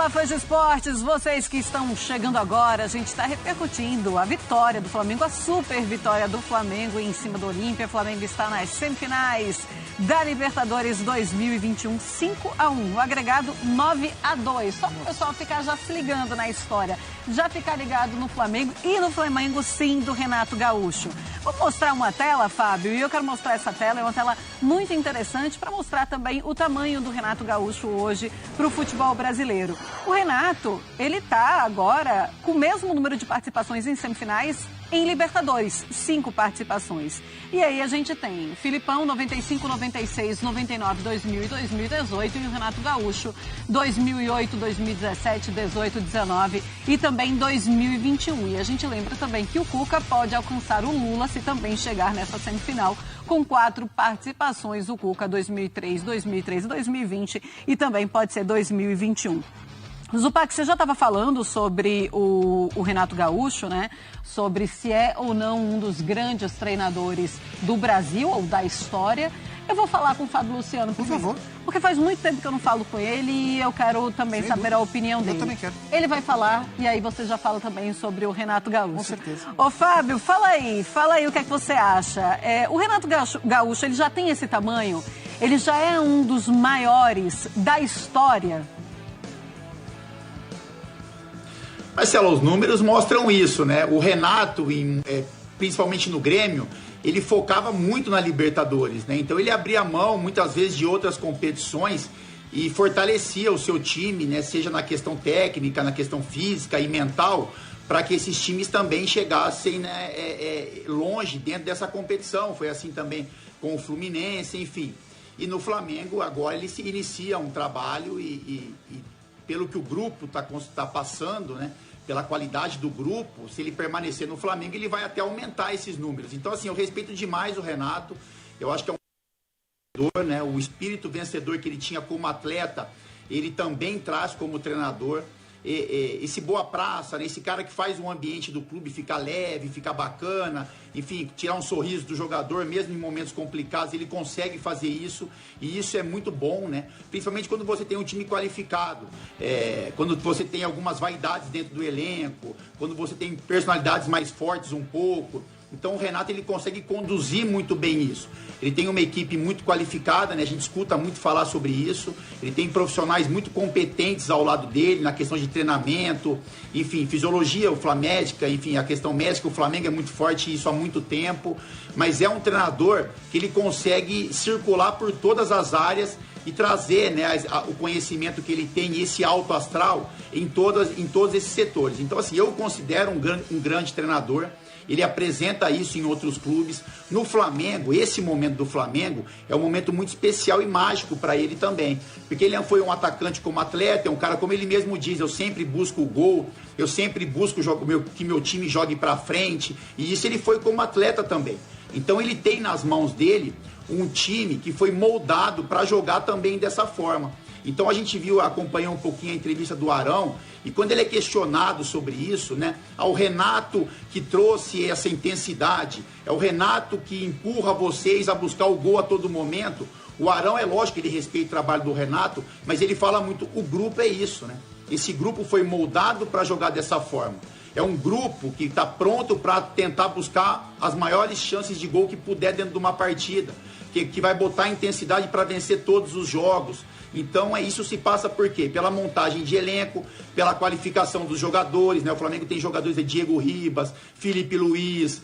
Fala, fãs de esportes, vocês que estão chegando agora, a gente está repercutindo a vitória do Flamengo, a super vitória do Flamengo em cima do Olímpia. O Flamengo está nas semifinais da Libertadores 2021, 5-1, o agregado 9-2. Só para o pessoal ficar já se ligando na história, já ficar ligado no Flamengo e no Flamengo sim do Renato Gaúcho. Vou mostrar uma tela, Fábio, e eu quero mostrar essa tela, é uma tela muito interessante para mostrar também o tamanho do Renato Gaúcho hoje para o futebol brasileiro. O Renato, ele está agora com o mesmo número de participações em semifinais em Libertadores, 5 participações. E aí a gente tem o Filipão, 95, 96, 99, 2000 e 2018, e o Renato Gaúcho, 2008, 2017, 18, 19 e também 2021. E a gente lembra também que o Cuca pode alcançar o Lula se também chegar nessa semifinal, com 4 participações, o Cuca 2003, 2013, 2020 e também pode ser 2021. Zupac, você já estava falando sobre o Renato Gaúcho, né? Sobre se é ou não um dos grandes treinadores do Brasil ou da história. Eu vou falar com o Fábio Luciano, por favor. Porque faz muito tempo que eu não falo com ele e eu quero também saber a opinião dele. Eu também quero. Ele vai falar e aí você já fala também sobre o Renato Gaúcho. Com certeza. Ô Fábio, fala aí o que é que você acha. O Renato Gaúcho, ele já tem esse tamanho? Ele já é um dos maiores da história? Marcelo, os números mostram isso, né? O Renato, principalmente no Grêmio, ele focava muito na Libertadores, né? Então ele abria mão, muitas vezes, de outras competições e fortalecia o seu time, né? Seja na questão técnica, na questão física e mental, para que esses times também chegassem, né, longe dentro dessa competição. Foi assim também com o Fluminense, enfim. E no Flamengo, agora, ele se inicia um trabalho e pelo que o grupo tá passando, né? Pela qualidade do grupo, se ele permanecer no Flamengo, ele vai até aumentar esses números. Então, assim, eu respeito demais o Renato. Eu acho que é um vencedor, né? O espírito vencedor que ele tinha como atleta, ele também traz como treinador. Esse boa praça, né? Esse cara que faz o ambiente do clube ficar leve, ficar bacana, enfim, tirar um sorriso do jogador, mesmo em momentos complicados, ele consegue fazer isso, e isso é muito bom, né? Principalmente quando você tem um time qualificado, quando você tem algumas vaidades dentro do elenco, quando você tem personalidades mais fortes um pouco. Então o Renato, ele consegue conduzir muito bem isso. Ele tem uma equipe muito qualificada, né? A gente escuta muito falar sobre isso. Ele tem profissionais muito competentes ao lado dele na questão de treinamento, enfim, fisiologia, médica, enfim, a questão médica, o Flamengo é muito forte isso há muito tempo, mas é um treinador que ele consegue circular por todas as áreas e trazer, né, o conhecimento que ele tem e esse alto astral em todos esses setores. Então, assim, eu considero um grande treinador. Ele apresenta isso em outros clubes. No Flamengo, esse momento do Flamengo é um momento muito especial e mágico para ele também. Porque ele foi um atacante como atleta, é um cara, como ele mesmo diz, eu sempre busco o gol, eu sempre busco que meu time jogue para frente. E isso ele foi como atleta também. Então ele tem nas mãos dele um time que foi moldado para jogar também dessa forma. Então a gente acompanhou um pouquinho a entrevista do Arão, e quando ele é questionado sobre isso, né, ao Renato que trouxe essa intensidade, é o Renato que empurra vocês a buscar o gol a todo momento. O Arão, é lógico que ele respeita o trabalho do Renato, mas ele fala muito, o grupo é isso, né? Esse grupo foi moldado para jogar dessa forma. É um grupo que está pronto para tentar buscar as maiores chances de gol que puder dentro de uma partida, que vai botar intensidade para vencer todos os jogos. Então isso se passa por quê? Pela montagem de elenco, pela qualificação dos jogadores, né? O Flamengo tem jogadores de Diego Ribas, Felipe Luiz,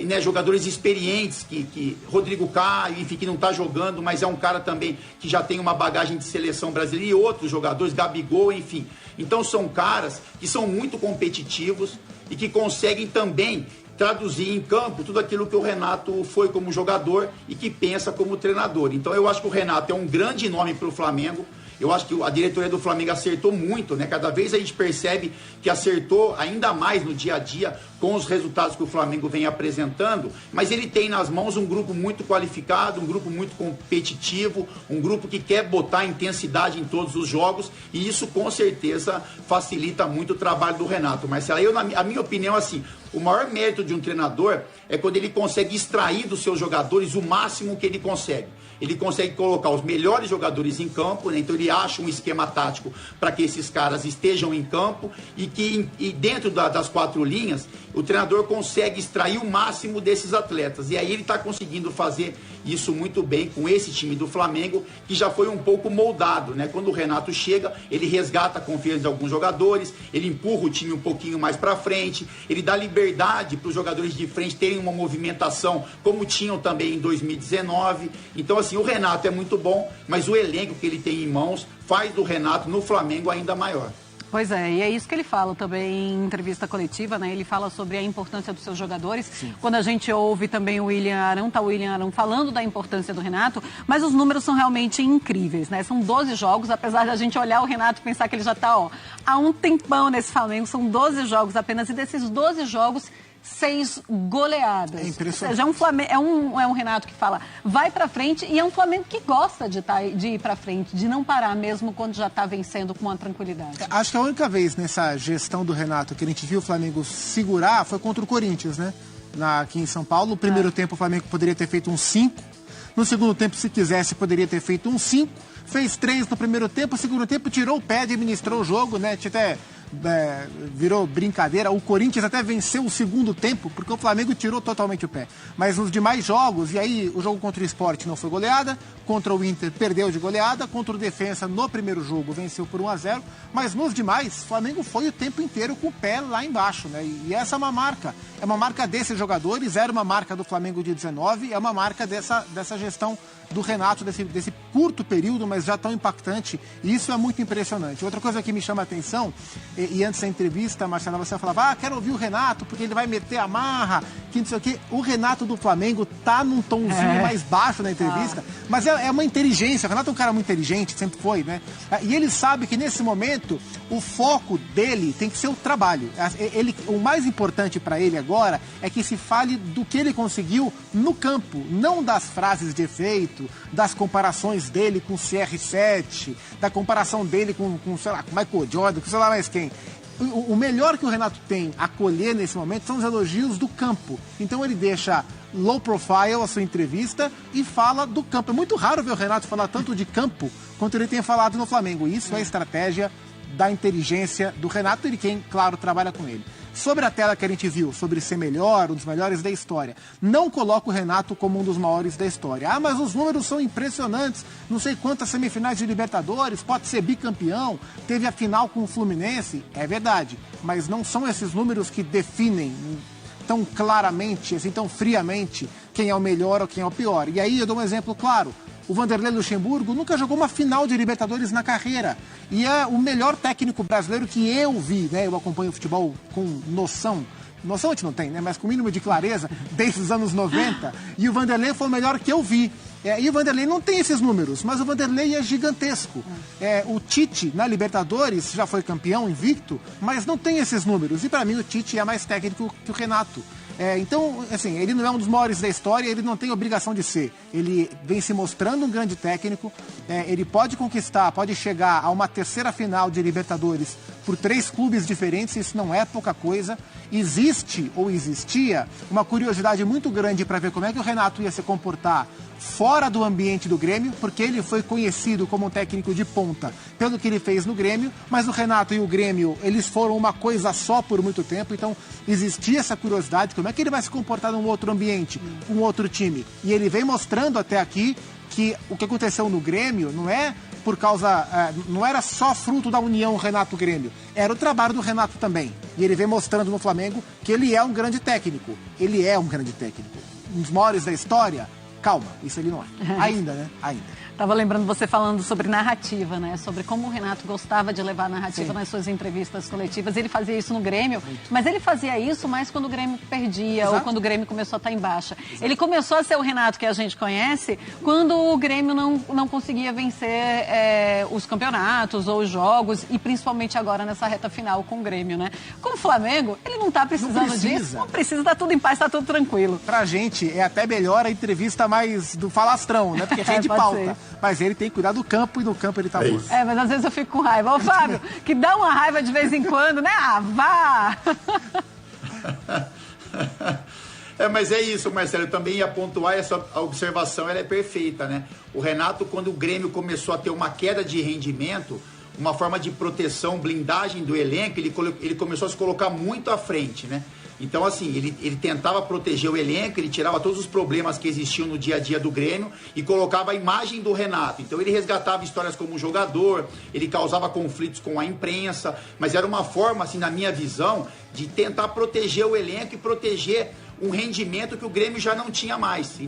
né, jogadores experientes, que Rodrigo Caio, enfim, que não está jogando, mas é um cara também que já tem uma bagagem de seleção brasileira, e outros jogadores, Gabigol, enfim. Então são caras que são muito competitivos e que conseguem também traduzir em campo tudo aquilo que o Renato foi como jogador e que pensa como treinador. Então eu acho que o Renato é um grande nome para o Flamengo. Eu acho que a diretoria do Flamengo acertou muito, né? Cada vez a gente percebe que acertou ainda mais no dia a dia com os resultados que o Flamengo vem apresentando, mas ele tem nas mãos um grupo muito qualificado, um grupo muito competitivo, um grupo que quer botar intensidade em todos os jogos, e isso com certeza facilita muito o trabalho do Renato. Marcelo, a minha opinião, assim, o maior mérito de um treinador é quando ele consegue extrair dos seus jogadores o máximo que ele consegue. Ele consegue colocar os melhores jogadores em campo, né? Então ele ele acha um esquema tático para que esses caras estejam em campo e dentro das 4 linhas, o treinador consegue extrair o máximo desses atletas. E aí ele está conseguindo fazer isso muito bem com esse time do Flamengo, que já foi um pouco moldado, né? Quando o Renato chega, ele resgata a confiança de alguns jogadores, ele empurra o time um pouquinho mais para frente, ele dá liberdade para os jogadores de frente terem uma movimentação como tinham também em 2019. Então, assim, o Renato é muito bom, mas o elenco que ele tem em mãos faz do Renato no Flamengo ainda maior. Pois é, e é isso que ele fala também em entrevista coletiva, né? Ele fala sobre a importância dos seus jogadores. Sim. Quando a gente ouve também o William Arão falando da importância do Renato, mas os números são realmente incríveis, né? São 12 jogos, apesar da gente olhar o Renato e pensar que ele já está, há um tempão nesse Flamengo, são 12 jogos apenas, e desses 12 jogos, 6 goleadas. É impressionante. Ou seja, é um Renato que fala, vai pra frente, e é um Flamengo que gosta de ir pra frente, de não parar mesmo quando já tá vencendo com uma tranquilidade. Acho que a única vez nessa gestão do Renato que a gente viu o Flamengo segurar foi contra o Corinthians, né? Aqui em São Paulo. No primeiro tempo o Flamengo poderia ter feito um 5. No segundo tempo, se quisesse, poderia ter feito um 5. Fez 3 no primeiro tempo. No segundo tempo tirou o pé, administrou o jogo, né? Até virou brincadeira. O Corinthians até venceu o segundo tempo, porque o Flamengo tirou totalmente o pé. Mas nos demais jogos, e aí o jogo contra o Sport não foi goleada, contra o Inter perdeu de goleada, contra o Defensa no primeiro jogo venceu por 1-0, mas nos demais, o Flamengo foi o tempo inteiro com o pé lá embaixo, né? E essa é uma marca desses jogadores, era uma marca do Flamengo de 19, é uma marca dessa gestão do Renato, desse curto período, mas já tão impactante, e isso é muito impressionante. Outra coisa que me chama a atenção, e antes da entrevista, Marcela, você falava, quero ouvir o Renato, porque ele vai meter a marra, que não sei o quê. O Renato do Flamengo tá num tomzinho mais baixo na entrevista, mas é uma inteligência. O Renato é um cara muito inteligente, sempre foi, né? E ele sabe que nesse momento, o foco dele tem que ser o trabalho. O mais importante para ele agora é que se fale do que ele conseguiu no campo, não das frases de efeito, das comparações dele com o CR7, da comparação dele com sei lá, com Michael Jordan, com sei lá mais quem. O melhor que o Renato tem a colher nesse momento são os elogios do campo. Então ele deixa low profile a sua entrevista e fala do campo. É muito raro ver o Renato falar tanto de campo quanto ele tem falado no Flamengo. Isso é a estratégia da inteligência do Renato e de quem, claro, trabalha com ele. Sobre a tela que a gente viu, sobre ser melhor, um dos melhores da história, não coloco o Renato como um dos maiores da história. Mas os números são impressionantes, não sei quantas semifinais de Libertadores, pode ser bicampeão, teve a final com o Fluminense, é verdade, mas não são esses números que definem tão claramente, assim, tão friamente, quem é o melhor ou quem é o pior. E aí eu dou um exemplo claro. O Vanderlei Luxemburgo nunca jogou uma final de Libertadores na carreira. E é o melhor técnico brasileiro que eu vi, né? Eu acompanho o futebol com noção. Noção a gente não tem, né? Mas com o mínimo de clareza, desde os anos 90. E o Vanderlei foi o melhor que eu vi. E o Vanderlei não tem esses números, mas o Vanderlei é gigantesco. O Tite, na Libertadores, já foi campeão, invicto, mas não tem esses números. E para mim o Tite é mais técnico que o Renato. Então, assim, ele não é um dos maiores da história, ele não tem obrigação de ser. Ele vem se mostrando um grande técnico, ele pode conquistar, pode chegar a uma terceira final de Libertadores por 3 clubes diferentes, isso não é pouca coisa. Existe, ou existia, uma curiosidade muito grande para ver como é que o Renato ia se comportar fora do ambiente do Grêmio, porque ele foi conhecido como um técnico de ponta pelo que ele fez no Grêmio, mas o Renato e o Grêmio, eles foram uma coisa só por muito tempo, então existia essa curiosidade, como é que ele vai se comportar num outro ambiente, com um outro time. E ele vem mostrando até aqui que o que aconteceu no Grêmio não é por causa, não era só fruto da união Renato-Grêmio, era o trabalho do Renato também. E ele vem mostrando no Flamengo que ele é um grande técnico. Ele é um grande técnico. Um dos maiores da história. Calma, isso ele não é. Ainda, né? Ainda. Tava lembrando você falando sobre narrativa, né? Sobre como o Renato gostava de levar narrativa nas suas entrevistas coletivas. Ele fazia isso no Grêmio, mas ele fazia isso mais quando o Grêmio perdia ou quando o Grêmio começou a estar em baixa. Ele começou a ser o Renato que a gente conhece quando o Grêmio não conseguia vencer os campeonatos ou os jogos, e principalmente agora nessa reta final com o Grêmio, né? Com o Flamengo, ele não tá precisando disso. Não precisa, tá tudo em paz, tá tudo tranquilo. Pra gente, é até melhor a entrevista mais do falastrão, né? Porque rende pauta. Mas ele tem que cuidar do campo, e no campo ele tá bom. Mas às vezes eu fico com raiva. Ô, Fábio, que dá uma raiva de vez em quando, né? Vá! Mas é isso, Marcelo, eu também ia pontuar, a observação ela é perfeita, né? O Renato, quando o Grêmio começou a ter uma queda de rendimento, uma forma de proteção, blindagem do elenco, ele começou a se colocar muito à frente, né? Então, assim, ele tentava proteger o elenco, ele tirava todos os problemas que existiam no dia a dia do Grêmio e colocava a imagem do Renato. Então, ele resgatava histórias como jogador, ele causava conflitos com a imprensa, mas era uma forma, assim, na minha visão, de tentar proteger o elenco e proteger um rendimento que o Grêmio já não tinha mais.